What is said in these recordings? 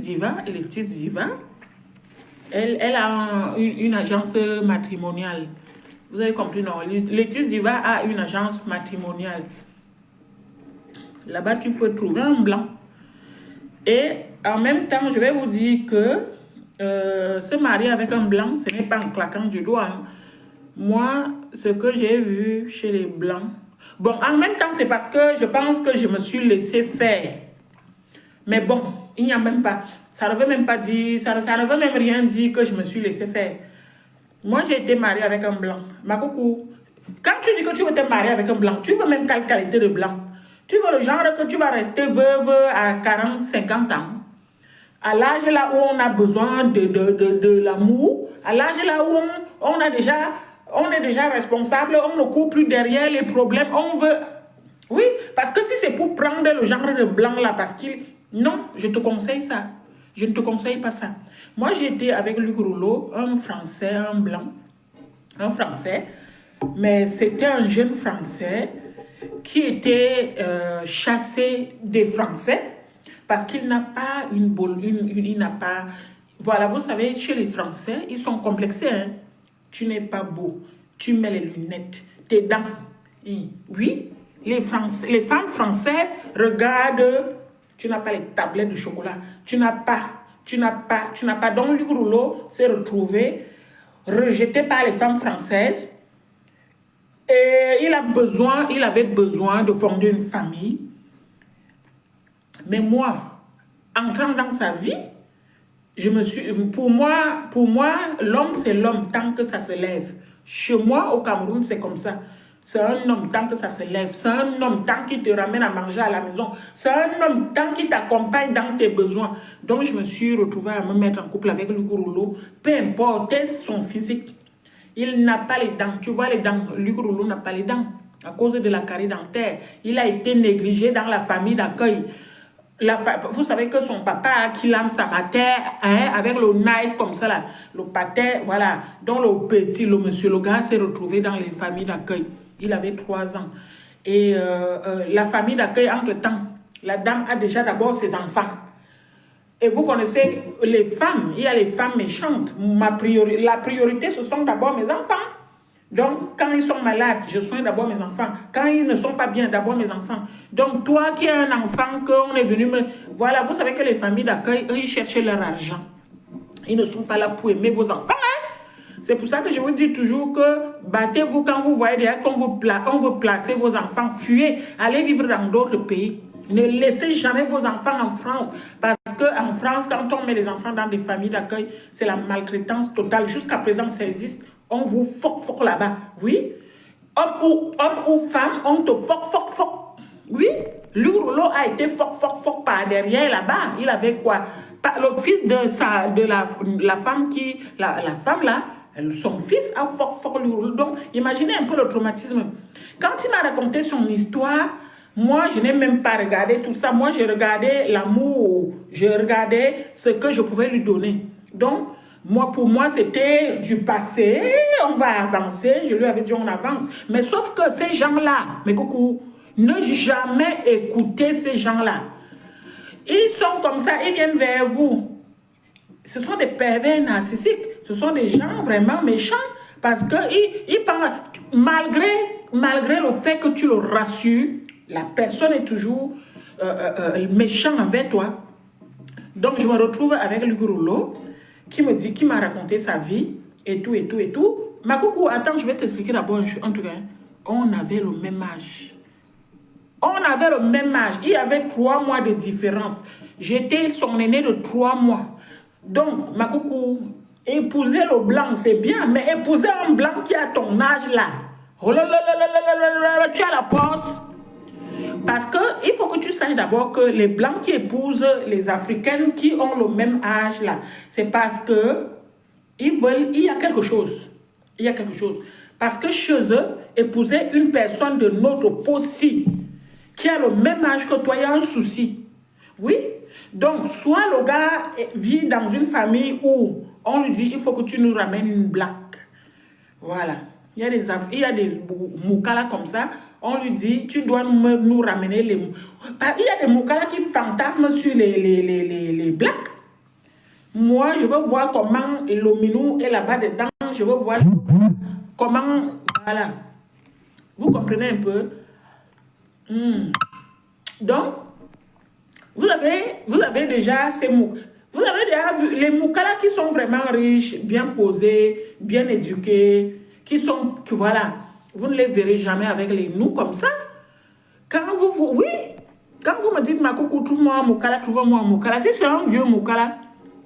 Diva, elle a une agence matrimoniale. Vous avez compris, non? Laetice Diva a une agence matrimoniale. Là-bas, tu peux trouver un blanc. Et en même temps, je vais vous dire que se marier avec un blanc, ce n'est pas en claquant du doigt. Hein. Moi, ce que j'ai vu chez les blancs... Bon, en même temps, c'est parce que je pense que je me suis laissé faire. Mais bon, il n'y a même pas... Ça ne veut même pas dire... Ça ne veut même rien dire que je me suis laissé faire. Moi, j'ai été mariée avec un blanc. Ma coucou, quand tu dis que tu veux te marier avec un blanc, tu veux même quelle qualité de blanc? Tu veux le genre que tu vas rester veuve à 40, 50 ans? À l'âge là où on a besoin de l'amour, à l'âge là où on est déjà responsable, on ne court plus derrière les problèmes, on veut... Oui, parce que si c'est pour prendre le genre de blanc là, parce qu'il... Non, je te conseille ça. Je ne te conseille pas ça. Moi, j'ai été avec Luc Rouleau, un Français, un blanc, un Français, mais c'était un jeune Français qui était chassé des Français parce qu'il n'a pas il n'a pas... Voilà, vous savez, chez les Français, ils sont complexés. Hein? Tu n'es pas beau, tu mets les lunettes, tes dents. Oui, les femmes françaises regardent, tu n'as pas les tablettes de chocolat, tu n'as pas. Donc, Luc Rouleau s'est retrouvé rejeté par les femmes françaises. Et il avait besoin de fonder une famille. Mais moi, entrant dans sa vie, pour moi, l'homme, c'est l'homme tant que ça se lève. Chez moi, au Cameroun, c'est comme ça. C'est un homme tant que ça se lève. C'est un homme tant qu'il te ramène à manger à la maison. C'est un homme tant qu'il t'accompagne dans tes besoins. Donc, je me suis retrouvée à me mettre en couple avec Luc Rouleau. Peu importe son physique. Il n'a pas les dents. Tu vois les dents. Luc Rouleau n'a pas les dents. À cause de la carie dentaire. Il a été négligé dans la famille d'accueil. Vous savez que son papa qui lame sa matière hein, avec le knife comme ça là. Le patin, voilà. Donc le petit, le monsieur, le gars s'est retrouvé dans les familles d'accueil. Il avait 3 ans. Et la famille d'accueil, entre-temps, la dame a déjà d'abord ses enfants. Et vous connaissez les femmes, il y a les femmes méchantes. La priorité, ce sont d'abord mes enfants. Donc, quand ils sont malades, je soigne d'abord mes enfants. Quand ils ne sont pas bien, d'abord mes enfants. Donc, toi qui as un enfant, qu'on est venu me... Voilà, vous savez que les familles d'accueil, eux, ils cherchent leur argent. Ils ne sont pas là pour aimer vos enfants, hein? C'est pour ça que je vous dis toujours que battez-vous quand vous voyez déjà qu'on veut placer vos enfants. Fuyez, allez vivre dans d'autres pays. Ne laissez jamais vos enfants en France. Parce qu'en France, quand on met les enfants dans des familles d'accueil, c'est la maltraitance totale. Jusqu'à présent, ça existe. On vous foque là-bas. Oui. Homme ou femme, on te foque. Oui. Luc Rouleau a été foque par derrière là-bas. Il avait quoi? Le fils de la femme qui... La femme là, son fils a foque Luc Rouleau. Donc, imaginez un peu le traumatisme. Quand il m'a raconté son histoire, moi, je n'ai même pas regardé tout ça. Moi, j'ai regardé l'amour. Je regardais ce que je pouvais lui donner. Donc, pour moi, c'était du passé. On va avancer. Je lui avais dit, on avance. Mais sauf que ces gens-là, mes coucou, ne jamais écouter ces gens-là. Ils sont comme ça, ils viennent vers vous. Ce sont des pervers narcissiques. Ce sont des gens vraiment méchants. Parce qu'ils parlent, malgré le fait que tu le rassures, la personne est toujours méchante envers toi. Donc, je me retrouve avec Luc Rouleau qui m'a raconté sa vie et tout. Ma coucou, attends, je vais t'expliquer d'abord un truc. Hein. On avait le même âge. Il y avait 3 mois de différence. J'étais son aîné de 3 mois. Donc, ma coucou, épouser le blanc, c'est bien, mais épouser un blanc qui a ton âge là, tu as la force. Parce qu'il faut que tu saches d'abord que les blancs qui épousent les africaines qui ont le même âge là, c'est parce que il y a quelque chose. Parce que chez eux, épouser une personne de notre peau qui a le même âge que toi, il y a un souci. Oui. Donc, soit le gars vit dans une famille où on lui dit, il faut que tu nous ramènes une blague. Voilà. Il y a des moukala comme ça. On lui dit, tu dois nous ramener les... Il y a des moukala qui fantasment sur les blagues. Moi, je veux voir comment le minou est là-bas dedans. Je veux voir comment... Voilà. Vous comprenez un peu? Donc, vous avez déjà ces mots. Vous avez déjà vu les Moukala qui sont vraiment riches, bien posés, bien éduqués, voilà, vous ne les verrez jamais avec les nous comme ça. Quand vous me dites Makoukou, trouve-moi un Moukala, trouve-moi un Moukala, si c'est un vieux Moukala,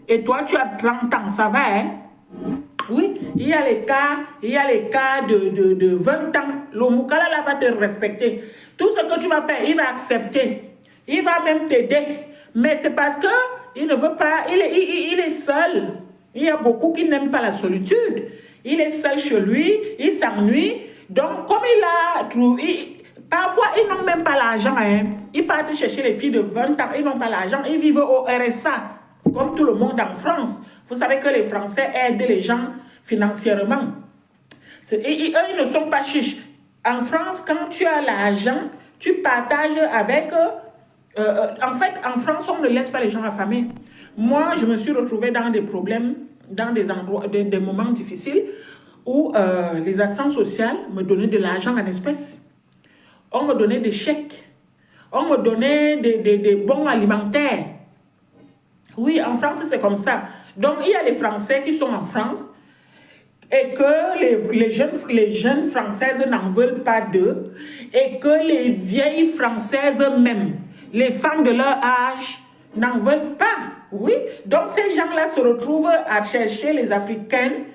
et toi tu as 30 ans, ça va, hein? Oui, il y a les cas de 20 ans. Le Moukala là va te respecter. Tout ce que tu vas faire, il va accepter. Il va même t'aider. Mais c'est parce que il ne veut pas, il est seul. Il y a beaucoup qui n'aiment pas la solitude. Il est seul chez lui, il s'ennuie. Donc, comme il a trouvé, parfois ils n'ont même pas l'argent. Hein. Ils partent chercher les filles de 20 ans, ils n'ont pas l'argent. Ils vivent au RSA, comme tout le monde en France. Vous savez que les Français aident les gens financièrement. Et eux, ils ne sont pas chiches. En France, quand tu as l'argent, tu partages avec... en fait, en France, on ne laisse pas les gens affamés. Moi, je me suis retrouvée dans des problèmes, dans des endroits, des moments difficiles où les assistants sociaux me donnaient de l'argent en espèces. On me donnait des chèques. On me donnait des bons alimentaires. Oui, en France, c'est comme ça. Donc, il y a les Français qui sont en France et que les jeunes Françaises n'en veulent pas d'eux et que les vieilles Françaises même, les femmes de leur âge, n'en veulent pas. Oui, donc ces gens-là se retrouvent à chercher les Africaines,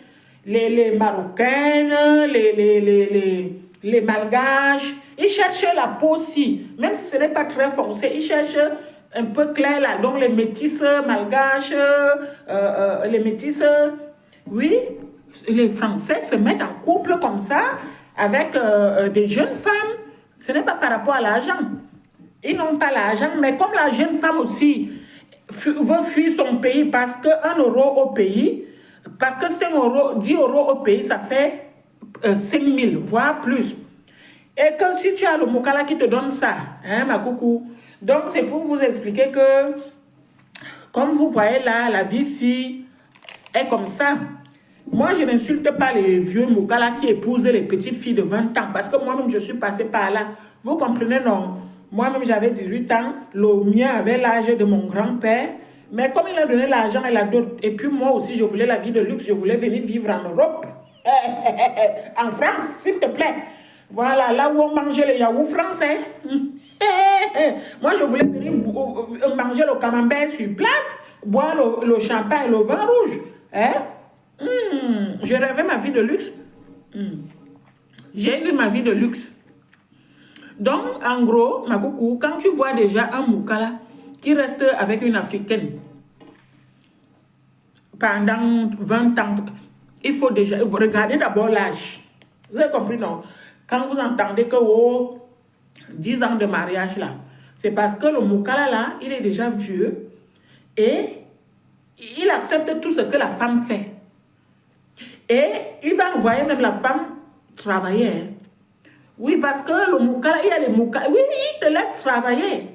les Marocaines, les Malgaches. Ils cherchent la peau aussi, même si ce n'est pas très foncé, ils cherchent un peu clair là, donc les métisses malgaches, les métisses, oui, les Français se mettent en couple comme ça avec des jeunes femmes. Ce n'est pas par rapport à l'argent. Ils n'ont pas l'argent, mais comme la jeune femme aussi veut fuir son pays parce que 1 euro au pays, parce que 5 euros, 10 euros au pays, ça fait 5 000, voire plus. Et que si tu as le Moukala qui te donne ça, hein, ma coucou. Donc, c'est pour vous expliquer que, comme vous voyez là, la vie ici est comme ça. Moi, je n'insulte pas les vieux Moukala qui épousent les petites filles de 20 ans, parce que moi-même, je suis passée par là. Vous comprenez, non? Moi-même, j'avais 18 ans, le mien avait l'âge de mon grand-père, mais comme il a donné l'argent et la dot, et puis moi aussi, je voulais la vie de luxe, je voulais venir vivre en Europe, en France, s'il te plaît. Voilà, là où on mangeait les yaourts français. Moi, je voulais venir manger le camembert sur place, boire le champagne et le vin rouge. Hein? Je rêvais ma vie de luxe. J'ai eu ma vie de luxe. Donc, en gros, ma coucou, quand tu vois déjà un Moukala qui reste avec une Africaine pendant 20 ans, il faut déjà regarder d'abord l'âge. Vous avez compris, non? Quand vous entendez que 10 ans de mariage là, c'est parce que le Moukala là, il est déjà vieux et il accepte tout ce que la femme fait. Et il va envoyer même la femme travailler. Hein. Oui, parce que le Moukala, il y a les Moukala. Oui, il te laisse travailler.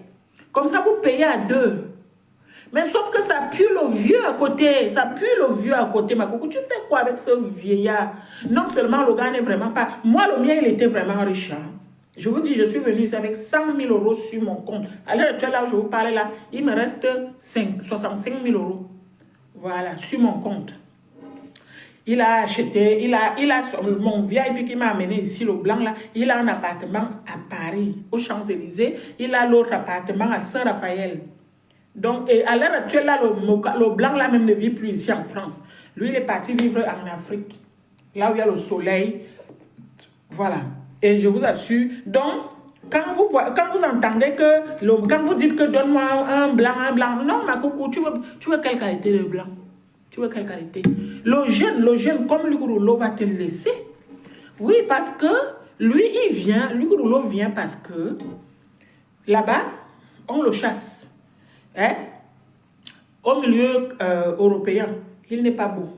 Comme ça, vous payez à 2. Mais sauf que ça pue le vieux à côté. Ça pue le vieux à côté. Ma coucou, tu fais quoi avec ce vieillard? Non seulement le gars n'est vraiment pas... Moi, le mien, il était vraiment riche. Hein. Je vous dis, je suis venue ici avec 100 000 euros sur mon compte. À l'heure actuelle, là où je vous parlais, là, il me reste 65 000 euros. Voilà, sur mon compte. Il a acheté, mon VIP qui m'a amené ici, le blanc là, il a un appartement à Paris, aux Champs-Élysées. Il a l'autre appartement à Saint-Raphaël. Donc, et à l'heure actuelle, là, le blanc là même ne vit plus ici en France. Lui, il est parti vivre en Afrique, là où il y a le soleil. Voilà. Et je vous assure, donc, quand vous entendez que, quand vous dites que donne-moi un blanc, non, ma coucou, tu veux quelle qualité de blanc? Tu veux quelle qualité? Le jeune, comme Lukurulo va te laisser. Oui, parce que lui, Lukurulo vient parce que là-bas, on le chasse. Hein? Au milieu européen, il n'est pas beau.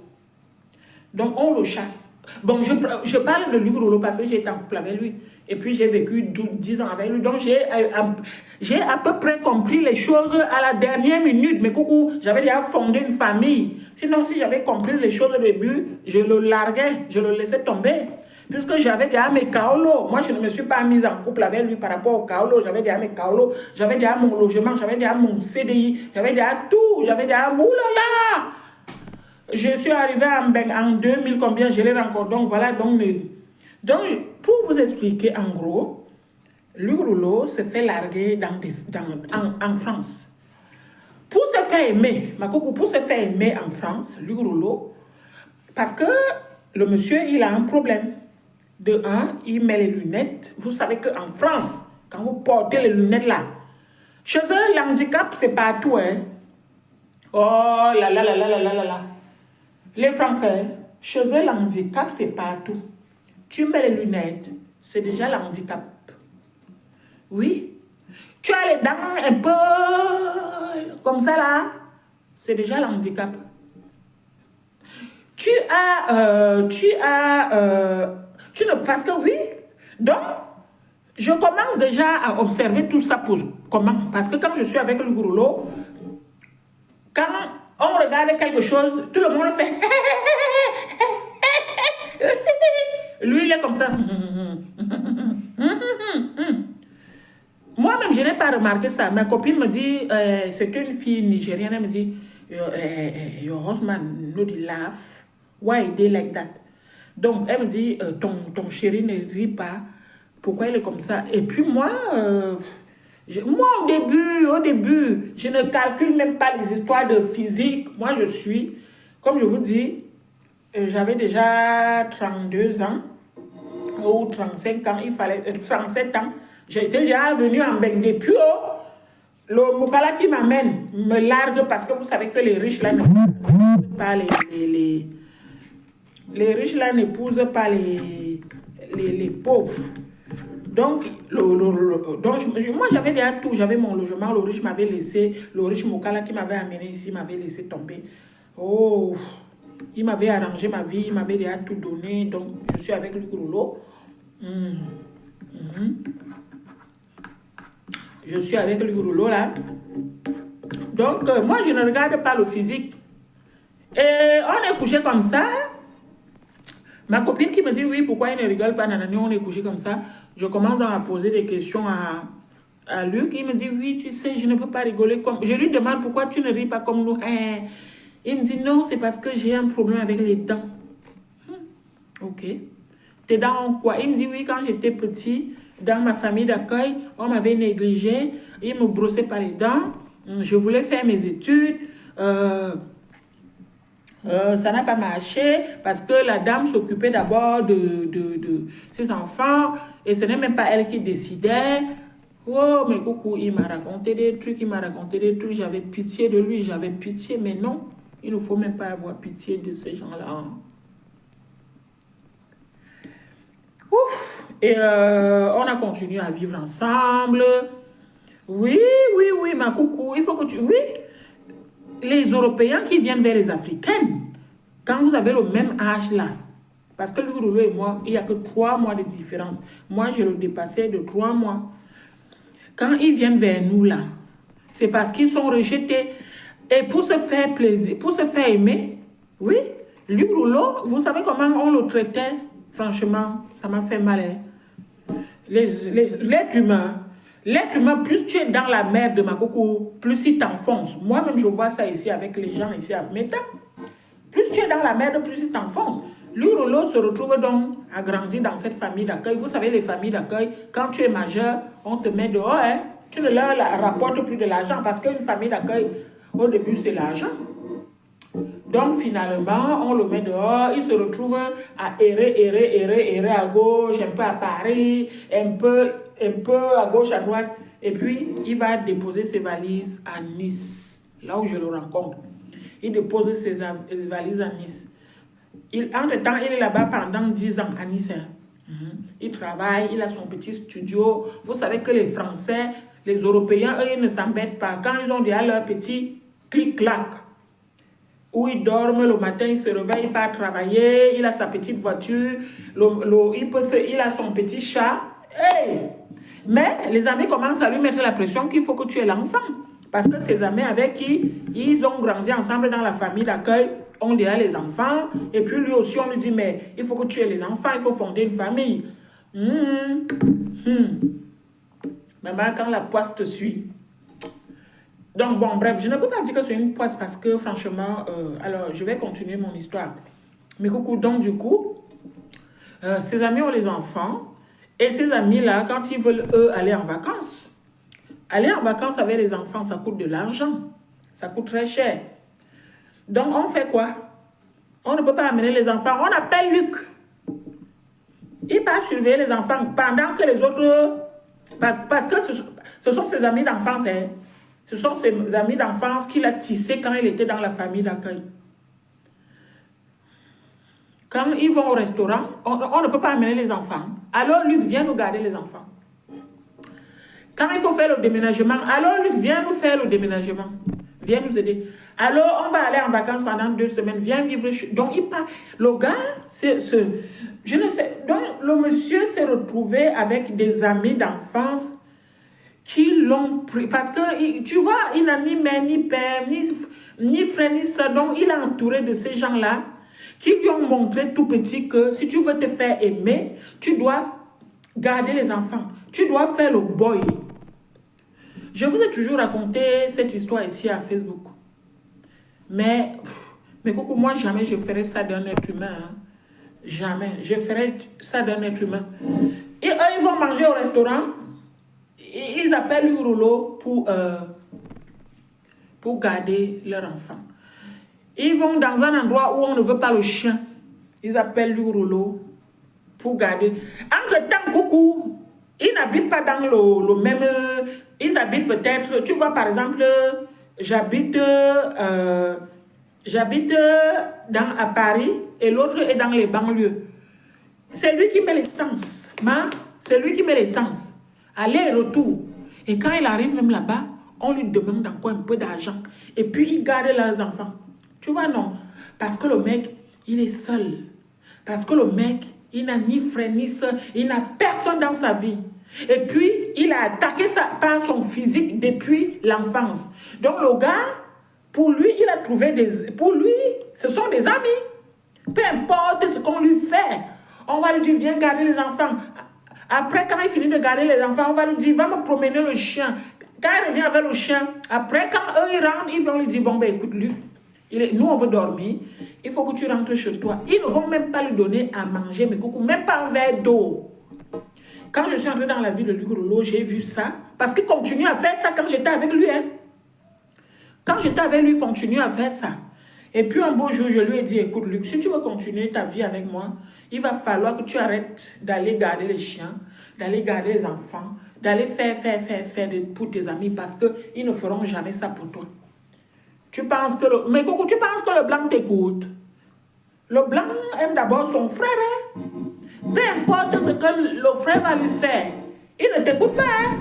Donc, on le chasse. Bon, je parle de Luc Rouleau parce que j'ai été en couple avec lui. Et puis, j'ai vécu 10 ans avec lui. Donc, j'ai à peu près compris les choses à la dernière minute. Mais coucou, j'avais déjà fondé une famille. Sinon, si j'avais compris les choses au début, je le larguais, je le laissais tomber. Puisque j'avais déjà mes kaolos. Moi, je ne me suis pas mise en couple avec lui par rapport aux kaolos. J'avais déjà mes kaolos, j'avais déjà mon logement, j'avais déjà mon CDI, j'avais déjà tout. J'avais déjà... Oulala! Je suis arrivée en 2000, combien je l'ai encore. Donc, voilà. Donc, pour vous expliquer, en gros, Luc Rouleau se fait larguer en France. Pour se faire aimer, pour se faire aimer en France, Luc Rouleau, parce que le monsieur, il a un problème. De un, il met les lunettes. Vous savez qu'en France, quand vous portez les lunettes là, chez eux, l'handicap, c'est partout. Hein? Oh là là là là là là là là. Les Français, chez eux, l'handicap, c'est partout. Tu mets les lunettes, c'est déjà l'handicap. Oui. Tu as les dents un peu comme ça là, c'est déjà l'handicap. Parce que oui, donc, je commence déjà à observer tout ça pour comment. Parce que quand je suis avec le gourou, quand on regarde quelque chose, tout le monde fait. Lui, il est comme ça. Moi-même, je n'ai pas remarqué ça. Ma copine me dit, c'est qu'une fille nigérienne, elle me dit, your husband no dey laugh. Why they like that? Donc, elle me dit, ton chéri ne rit pas. Pourquoi il est comme ça? Et puis moi, au début, je ne calcule même pas les histoires de physique. Moi, je suis, comme je vous dis, j'avais déjà 32 ans ou 35 ans, 37 ans. J'étais déjà venu en bec des puits. Le Moukala qui m'amène me largue parce que vous savez que les riches là n'épousent pas les riches là n'épousent pas les pauvres. Donc, moi j'avais déjà tout, j'avais mon logement, le riche m'avait laissé, le riche Moukala qui m'avait amené ici m'avait laissé tomber. Oh, il m'avait arrangé ma vie, il m'avait déjà tout donné, donc je suis avec le Rouleau. Je suis avec le Rouleau là. Donc, moi je ne regarde pas le physique. Et on est couché comme ça. Ma copine qui me dit oui, pourquoi il ne rigole pas, nanani, on est couché comme ça. Je commence à poser des questions à Luc. Il me dit oui, tu sais, je ne peux pas rigoler comme. Je lui demande pourquoi tu ne ris pas comme nous. Il me dit non, c'est parce que j'ai un problème avec les dents. Ok. Tes dents ont quoi? Il me dit oui, quand j'étais petit, dans ma famille d'accueil, on m'avait négligé. Il me brossait pas les dents. Je voulais faire mes études. Ça n'a pas marché parce que la dame s'occupait d'abord de ses enfants et ce n'est même pas elle qui décidait. Oh, mais coucou, il m'a raconté des trucs, j'avais pitié de lui, mais non, il ne faut même pas avoir pitié de ces gens-là. Ouf. Et on a continué à vivre ensemble. Oui, ma coucou, il faut que tu... Oui. Les Européens qui viennent vers les Africaines, quand vous avez le même âge là, parce que le Rouleau et moi, il n'y a que 3 mois de différence. Moi, je le dépassais de 3 mois. Quand ils viennent vers nous là, c'est parce qu'ils sont rejetés. Et pour se faire plaisir, pour se faire aimer, oui, le Rouleau, vous savez comment on le traitait? Franchement, ça m'a fait mal. Hein? L'être humain, plus tu es dans la merde, ma coco, plus il t'enfonce. Moi-même, je vois ça ici avec les gens ici à Meta. Plus tu es dans la merde, plus il t'enfonce. Lui, Rollo se retrouve donc à grandir dans cette famille d'accueil. Vous savez, les familles d'accueil, quand tu es majeur, on te met dehors. Hein? Tu ne leur rapportes plus de l'argent parce qu'une famille d'accueil, au début, c'est l'argent. Donc, finalement, on le met dehors. Il se retrouve à errer à gauche, un peu à Paris, un peu à gauche, à droite. Et puis, il va déposer ses valises à Nice, là où je le rencontre. Il dépose ses valises à Nice. Entre-temps, il est là-bas pendant 10 ans à Nice. Il travaille, il a son petit studio. Vous savez que les Français, les Européens, eux, ils ne s'embêtent pas. Quand ils ont déjà leur petit clic-clac, où il dorme, le matin, il se réveille, il part travailler, il a sa petite voiture, il a son petit chat. Hey! Mais les amis commencent à lui mettre la pression qu'il faut que tu aies l'enfant. Parce que ses amis avec qui ils ont grandi ensemble dans la famille d'accueil ont déjà les enfants. Et puis lui aussi, on lui dit, mais il faut que tu aies les enfants, il faut fonder une famille. Maman, quand la poisse te suit. Donc, bon, bref, je ne peux pas dire que c'est une poisse parce que, franchement, alors, je vais continuer mon histoire. Mais coucou, donc, du coup, ses amis ont les enfants. Et ces amis-là, quand ils veulent, eux, aller en vacances avec les enfants, ça coûte de l'argent. Ça coûte très cher. Donc, on fait quoi? On ne peut pas amener les enfants. On appelle Luc. Il part surveiller les enfants pendant que les autres... Parce que ce sont ses amis d'enfance. Hein. Ce sont ses amis d'enfance qu'il a tissés quand il était dans la famille d'accueil. Quand ils vont au restaurant, on ne peut pas amener les enfants. Alors, Luc, viens nous garder les enfants. Quand il faut faire le déménagement, alors Luc, viens nous faire le déménagement. Viens nous aider. Alors, on va aller en vacances pendant 2 semaines. Viens vivre chez... Donc, il part. Le gars, je ne sais... Donc, le monsieur s'est retrouvé avec des amis d'enfance qui l'ont pris. Parce que, tu vois, il n'a ni mère, ni père, ni frère, ni soeur. Donc, il est entouré de ces gens-là qui lui ont montré tout petit que si tu veux te faire aimer, tu dois garder les enfants. Tu dois faire le boy. Je vous ai toujours raconté cette histoire ici à Facebook. Mais coucou, moi, jamais je ferais ça d'un être humain. Hein. Jamais. Je ferais ça d'un être humain. Et eux, ils vont manger au restaurant. Et ils appellent le rouleau pour garder leur enfant. Ils vont dans un endroit où on ne veut pas le chien. Ils appellent le rouleau pour garder. Entre-temps, coucou, ils n'habitent pas dans le même... Ils habitent peut-être... Tu vois, par exemple, j'habite à Paris et l'autre est dans les banlieues. C'est lui qui met l'essence. C'est lui qui met l'essence. Aller et retour. Et quand il arrive même là-bas, on lui demande encore un peu d'argent. Et puis, il garde leurs enfants. Tu vois, non. Parce que le mec, il est seul. Parce que le mec, il n'a ni frère ni soeur. Il n'a personne dans sa vie. Et puis, il a attaqué par son physique depuis l'enfance. Donc, le gars, pour lui, il a trouvé des... Pour lui, ce sont des amis. Peu importe ce qu'on lui fait. On va lui dire, viens garder les enfants. Après, quand il finit de garder les enfants, on va lui dire, va me promener le chien. Quand il revient avec le chien, après, quand eux, ils rentrent, ils vont lui dire, bon, ben écoute, Luc, nous, on veut dormir. Il faut que tu rentres chez toi. Ils ne vont même pas lui donner à manger, mais coucou, même pas un verre d'eau. Quand je suis entrée dans la ville de Luc Rouleau, j'ai vu ça. Parce qu'il continue à faire ça quand j'étais avec lui. Hein. Quand j'étais avec lui, il continue à faire ça. Et puis un beau jour, je lui ai dit, écoute Luc, si tu veux continuer ta vie avec moi, il va falloir que tu arrêtes d'aller garder les chiens, d'aller garder les enfants, d'aller faire pour tes amis parce qu'ils ne feront jamais ça pour toi. Tu penses que mais Coco, tu penses que le blanc t'écoute? Le blanc aime d'abord son frère. Hein? Peu importe ce que le frère va lui faire, il ne t'écoute pas. Hein?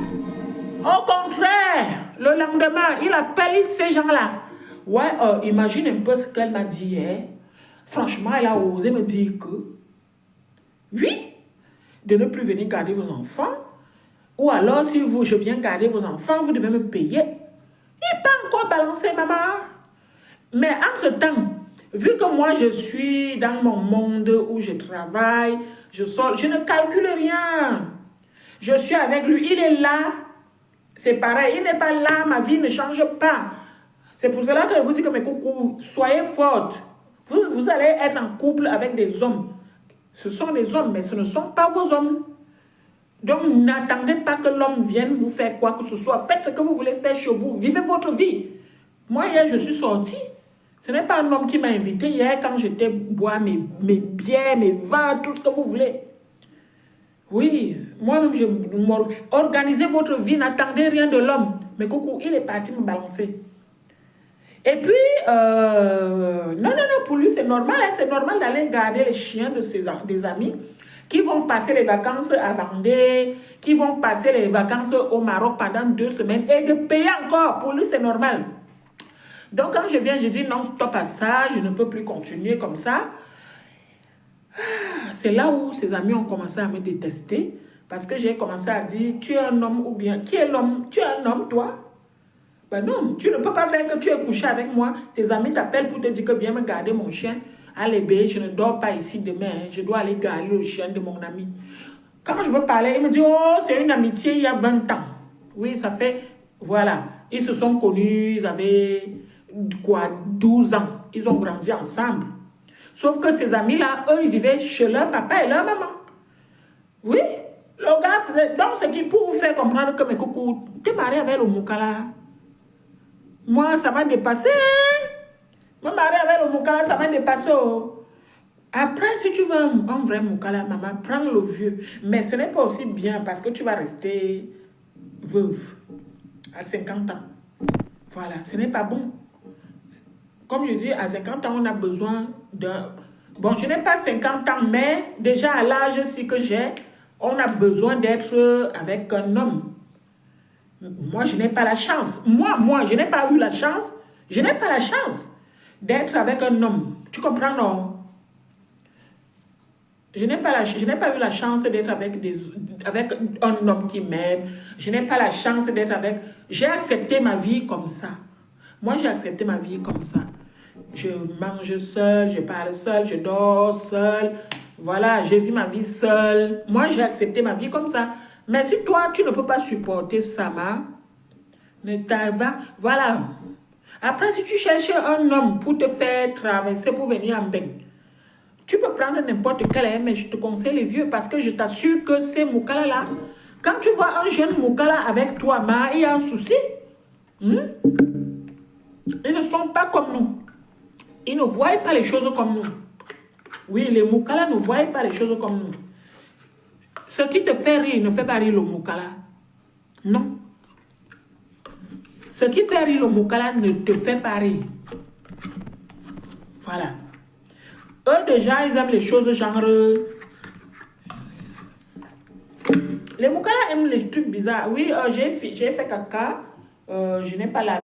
Au contraire, le lendemain, il appelle ces gens-là. Ouais, imagine un peu ce qu'elle m'a dit hier. Franchement, elle a osé me dire que, oui, de ne plus venir garder vos enfants. Ou alors, si je viens garder vos enfants, vous devez me payer. Il n'est pas encore balancé, maman. Mais entre-temps, vu que moi, je suis dans mon monde où je travaille, je sors, je ne calcule rien. Je suis avec lui, il est là. C'est pareil, il n'est pas là, ma vie ne change pas. C'est pour cela que je vous dis que mes coucous, soyez fortes. Vous allez être en couple avec des hommes. Ce sont des hommes, mais ce ne sont pas vos hommes. Donc, n'attendez pas que l'homme vienne vous faire quoi que ce soit. Faites ce que vous voulez faire chez vous. Vivez votre vie. Moi, hier, je suis sortie. Ce n'est pas un homme qui m'a invité hier quand j'étais boire mes bières, mes vins, tout ce que vous voulez. Oui, moi-même, organisez votre vie. N'attendez rien de l'homme. Mais coucou, il est parti me balancer. Et puis, non, pour lui, c'est normal. Hein, c'est normal d'aller garder les chiens de des amis qui vont passer les vacances à Vendée, qui vont passer les vacances au Maroc pendant 2 semaines et de payer encore. Pour lui, c'est normal. Donc, quand je viens, je dis non, stop à ça, je ne peux plus continuer comme ça. C'est là où ses amis ont commencé à me détester parce que j'ai commencé à dire, tu es un homme ou bien, qui est l'homme? Tu es un homme, toi? Ben non, tu ne peux pas faire que tu es couché avec moi. Tes amis t'appellent pour te dire que viens me garder mon chien. Allez, bé, je ne dors pas ici demain, hein. Je dois aller garder le chien de mon ami. Quand je veux parler, il me dit, oh, c'est une amitié il y a 20 ans. Oui, ça fait, voilà. Ils se sont connus, ils avaient, quoi, 12 ans. Ils ont grandi ensemble. Sauf que ces amis-là, eux, ils vivaient chez leur papa et leur maman. Oui, le gars faisait, donc c'est qui pour vous faire comprendre que mes coucous, t'es marié avec le Moukala. Moi, ça m'a dépassé. Me marier avec le Moukala, ça m'a dépassé. Oh. Après, si tu veux un vrai Moukala, maman, prends le vieux. Mais ce n'est pas aussi bien parce que tu vas rester veuve à 50 ans. Voilà, ce n'est pas bon. Comme je dis, à 50 ans, on a besoin d'un... Bon, je n'ai pas 50 ans, mais déjà à l'âge ci que j'ai, on a besoin d'être avec un homme. Moi, je n'ai pas la chance. Moi, je n'ai pas eu la chance. Je n'ai pas la chance d'être avec un homme. Tu comprends, non? Je n'ai pas eu la chance d'être avec un homme qui m'aime. Je n'ai pas la chance d'être avec... J'ai accepté ma vie comme ça. Moi, j'ai accepté ma vie comme ça. Je mange seul, je parle seul, je dors seul. Voilà, j'ai vu ma vie seule. Moi, j'ai accepté ma vie comme ça. Mais si toi, tu ne peux pas supporter ça, voilà. Après, si tu cherches un homme pour te faire traverser, pour venir en bain, tu peux prendre n'importe quel, mais je te conseille les vieux parce que je t'assure que ces Moukala-là, quand tu vois un jeune Moukala avec toi, il y a un souci. Ils ne sont pas comme nous. Ils ne voient pas les choses comme nous. Oui, les Moukala ne voient pas les choses comme nous. Ce qui te fait rire ne fait pas rire le Moukala. Non. Ce qui fait rire le Moukala ne te fait pas rire. Voilà. Eux, déjà, ils aiment les choses genre... Les Moukala aiment les trucs bizarres. Oui, j'ai fait caca. Je n'ai pas lavé.